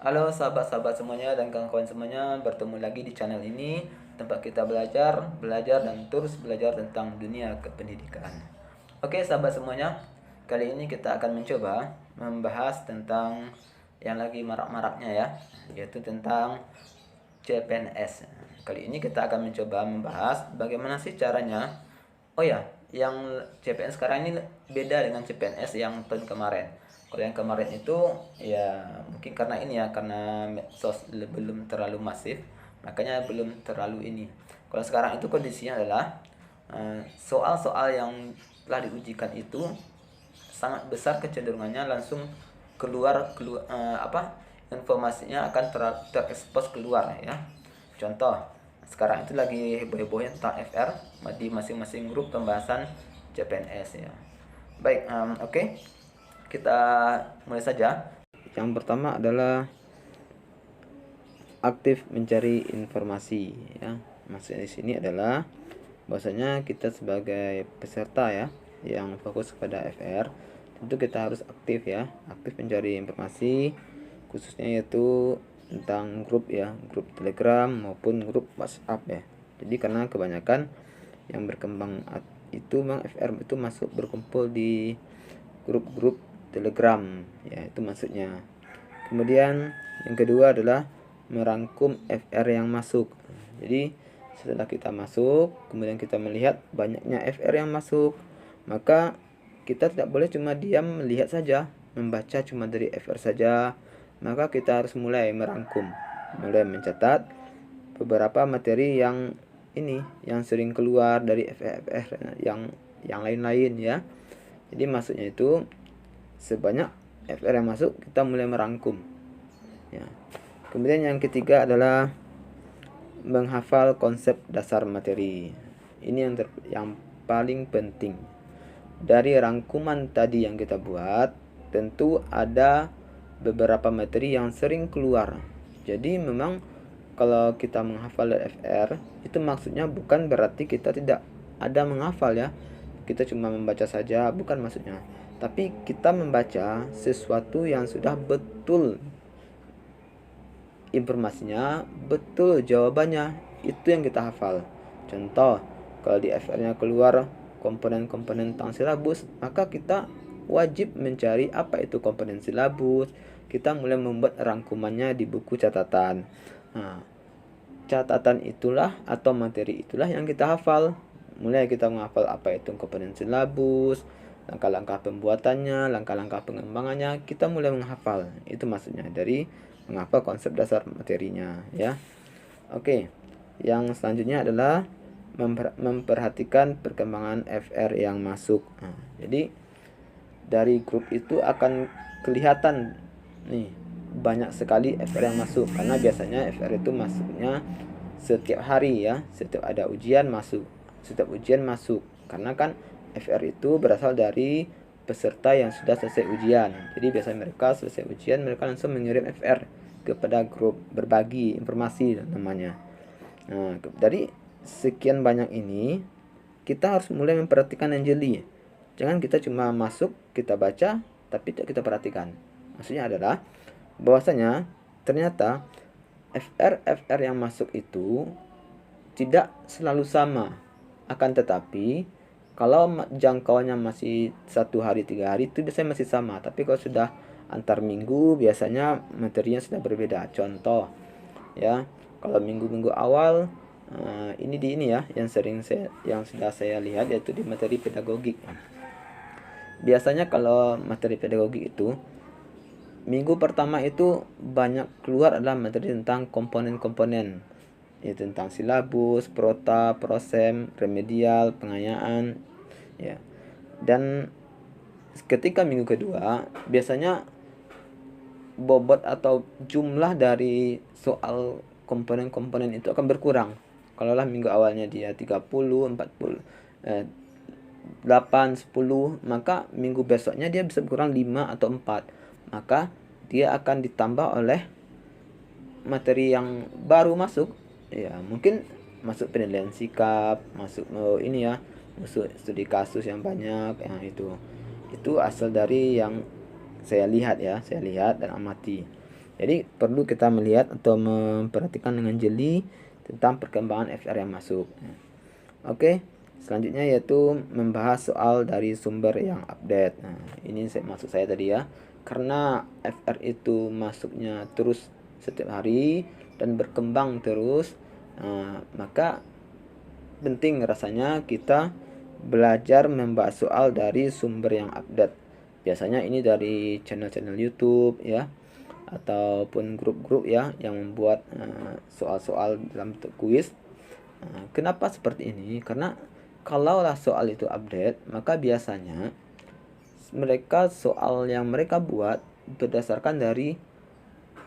Halo sahabat-sahabat semuanya dan kawan-kawan semuanya, bertemu lagi di channel ini tempat kita belajar dan terus belajar tentang dunia kependidikan. Oke sahabat semuanya, kali ini kita akan mencoba membahas tentang yang lagi marak-maraknya ya, yaitu tentang CPNS. Kali ini kita akan mencoba membahas bagaimana sih caranya. Oh ya, yang CPNS sekarang ini beda dengan CPNS yang tahun kemarin. Kalau yang kemarin itu ya mungkin karena ini ya, karena medsos belum terlalu masif, makanya belum terlalu ini. Kalau sekarang itu kondisinya adalah soal-soal yang telah diujikan itu sangat besar kecenderungannya langsung keluar informasinya akan terekspos keluar ya. Contoh, sekarang itu lagi heboh-hebohnya tentang FR di masing-masing grup pembahasan CPNS ya. Baik, oke. Kita mulai saja. Yang pertama adalah aktif mencari informasi ya. Maksudnya di sini adalah bahwasanya kita sebagai peserta ya yang fokus kepada FR, tentu kita harus aktif ya, aktif mencari informasi khususnya yaitu tentang grup ya, grup Telegram maupun grup WhatsApp ya. Jadi karena kebanyakan yang berkembang itu memang FR itu masuk berkumpul di grup-grup Telegram ya, itu maksudnya. Kemudian yang kedua adalah merangkum FR yang masuk. Jadi setelah kita masuk, kemudian kita melihat banyaknya FR yang masuk, maka kita tidak boleh cuma diam melihat saja, membaca cuma dari FR saja. Maka kita harus mulai merangkum, mulai mencatat beberapa materi yang ini yang sering keluar dari FR yang lain-lain ya. Jadi maksudnya itu sebanyak FR yang masuk kita mulai merangkum ya. Kemudian yang ketiga adalah menghafal konsep dasar materi. Ini yang paling penting. Dari rangkuman tadi yang kita buat, tentu ada beberapa materi yang sering keluar. Jadi memang kalau kita menghafal FR, itu maksudnya bukan berarti kita tidak ada menghafal ya. Kita cuma membaca saja, bukan maksudnya. Tapi kita membaca sesuatu yang sudah betul informasinya, betul jawabannya, itu yang kita hafal. Contoh, kalau di FR-nya keluar komponen-komponen tentang silabus, maka kita wajib mencari apa itu komponen silabus. Kita mulai membuat rangkumannya di buku catatan. Nah, catatan itulah atau materi itulah yang kita hafal. Mulai kita menghafal apa itu komponen silabus, langkah-langkah pembuatannya, langkah-langkah pengembangannya, kita mulai menghafal. Itu maksudnya dari menghafal konsep dasar materinya ya. Oke. Yang selanjutnya adalah memperhatikan perkembangan FR yang masuk. Nah, jadi dari grup itu akan kelihatan nih banyak sekali FR yang masuk, karena biasanya FR itu masuknya setiap hari ya, setiap ada ujian masuk, setiap ujian masuk, karena kan FR itu berasal dari peserta yang sudah selesai ujian. Jadi biasanya mereka selesai ujian, mereka langsung mengirim FR kepada grup, berbagi informasi namanya. Nah, dari sekian banyak ini kita harus mulai memperhatikan yang jeli. Jangan kita cuma masuk, kita baca, tapi tidak kita perhatikan. Maksudnya adalah bahwasanya ternyata FR yang masuk itu tidak selalu sama. Akan tetapi kalau jangkauannya masih 1 hari 3 hari itu biasanya masih sama. Tapi kalau sudah antar minggu biasanya materinya sudah berbeda. Contoh ya, kalau minggu-minggu awal ini ya yang sudah saya lihat, yaitu di materi pedagogik. Biasanya kalau materi pedagogik itu minggu pertama itu banyak keluar adalah materi tentang komponen-komponen, yaitu tentang silabus, prota, prosem, remedial, pengayaan ya. Dan ketika minggu kedua biasanya bobot atau jumlah dari soal komponen-komponen itu akan berkurang. Kalaulah minggu awalnya dia 30, 40, 8, 10, maka minggu besoknya dia bisa berkurang 5 atau 4. Maka dia akan ditambah oleh materi yang baru masuk ya, mungkin masuk penilaian sikap, masuk ini ya, masuk studi kasus yang banyak yang itu asal dari yang saya lihat ya, saya lihat dan amati. Jadi perlu kita melihat atau memperhatikan dengan jeli tentang perkembangan FR yang masuk. Oke, selanjutnya yaitu membahas soal dari sumber yang update. Nah, ini maksud saya tadi ya. Karena FR itu masuknya terus setiap hari dan berkembang terus, maka penting rasanya kita belajar membahas soal dari sumber yang update. Biasanya ini dari channel-channel YouTube ya, ataupun grup-grup ya yang membuat soal-soal dalam bentuk kuis. Kenapa seperti ini? Karena kalaulah soal itu update, maka biasanya mereka soal yang mereka buat berdasarkan dari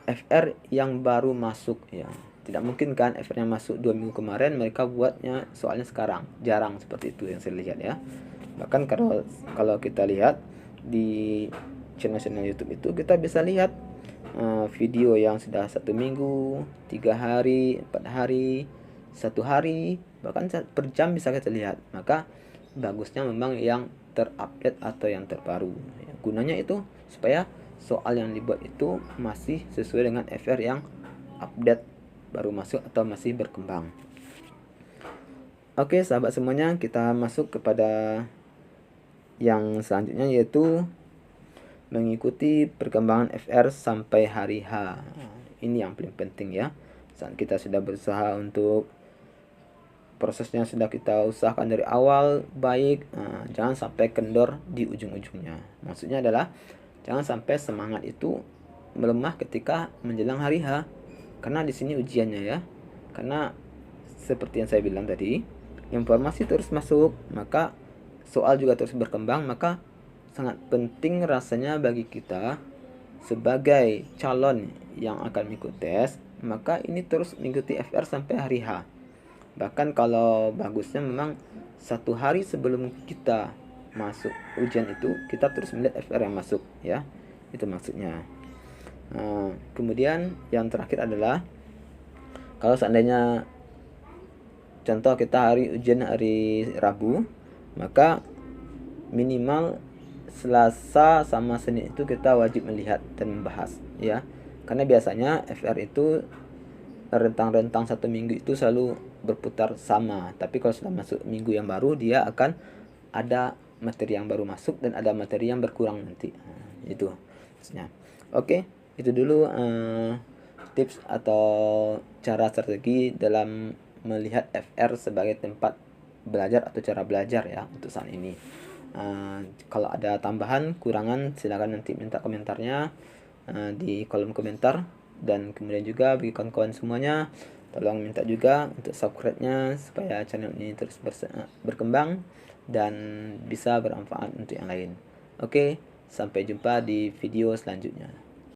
FR yang baru masuk ya. Tidak mungkin kan FR yang masuk 2 minggu kemarin mereka buatnya soalnya sekarang. Jarang seperti itu yang saya lihat ya. Bahkan kalau kita lihat di channel-channel YouTube itu kita bisa lihat video yang sudah 1 minggu, 3 hari, 4 hari, 1 hari, bahkan per jam bisa kita lihat. Maka bagusnya memang yang terupdate atau yang terbaru. Gunanya itu supaya soal yang dibuat itu masih sesuai dengan FR yang update baru masuk atau masih berkembang. Oke sahabat semuanya, kita masuk kepada yang selanjutnya yaitu mengikuti perkembangan FR sampai hari H. Ini yang paling penting ya. Saat kita sudah berusaha untuk prosesnya sudah kita usahakan dari awal baik, jangan sampai kendor di ujung-ujungnya. Maksudnya adalah jangan sampai semangat itu melemah ketika menjelang hari H. Karena di sini ujiannya ya. Karena seperti yang saya bilang tadi, informasi terus masuk, maka soal juga terus berkembang, maka sangat penting rasanya bagi kita sebagai calon yang akan mengikuti tes, maka ini terus mengikuti FR sampai hari H. Bahkan kalau bagusnya memang 1 hari sebelum kita masuk ujian itu kita terus melihat FR yang masuk ya. Itu maksudnya. Kemudian yang terakhir adalah kalau seandainya contoh kita ujian hari Rabu, maka minimal Selasa sama Senin itu kita wajib melihat dan membahas ya. Karena biasanya FR itu rentang-rentang 1 minggu itu selalu berputar sama. Tapi kalau sudah masuk minggu yang baru, dia akan ada materi yang baru masuk dan ada materi yang berkurang nanti. Itu maksudnya. Oke, itu dulu tips atau cara strategi dalam melihat FR sebagai tempat belajar atau cara belajar ya untuk saat ini. Kalau ada tambahan kurangan silakan nanti minta komentarnya di kolom komentar. Dan kemudian juga bagi kawan-kawan semuanya tolong minta juga untuk subscribe-nya supaya channel ini terus berkembang dan bisa bermanfaat untuk yang lain. Oke, sampai jumpa di video selanjutnya.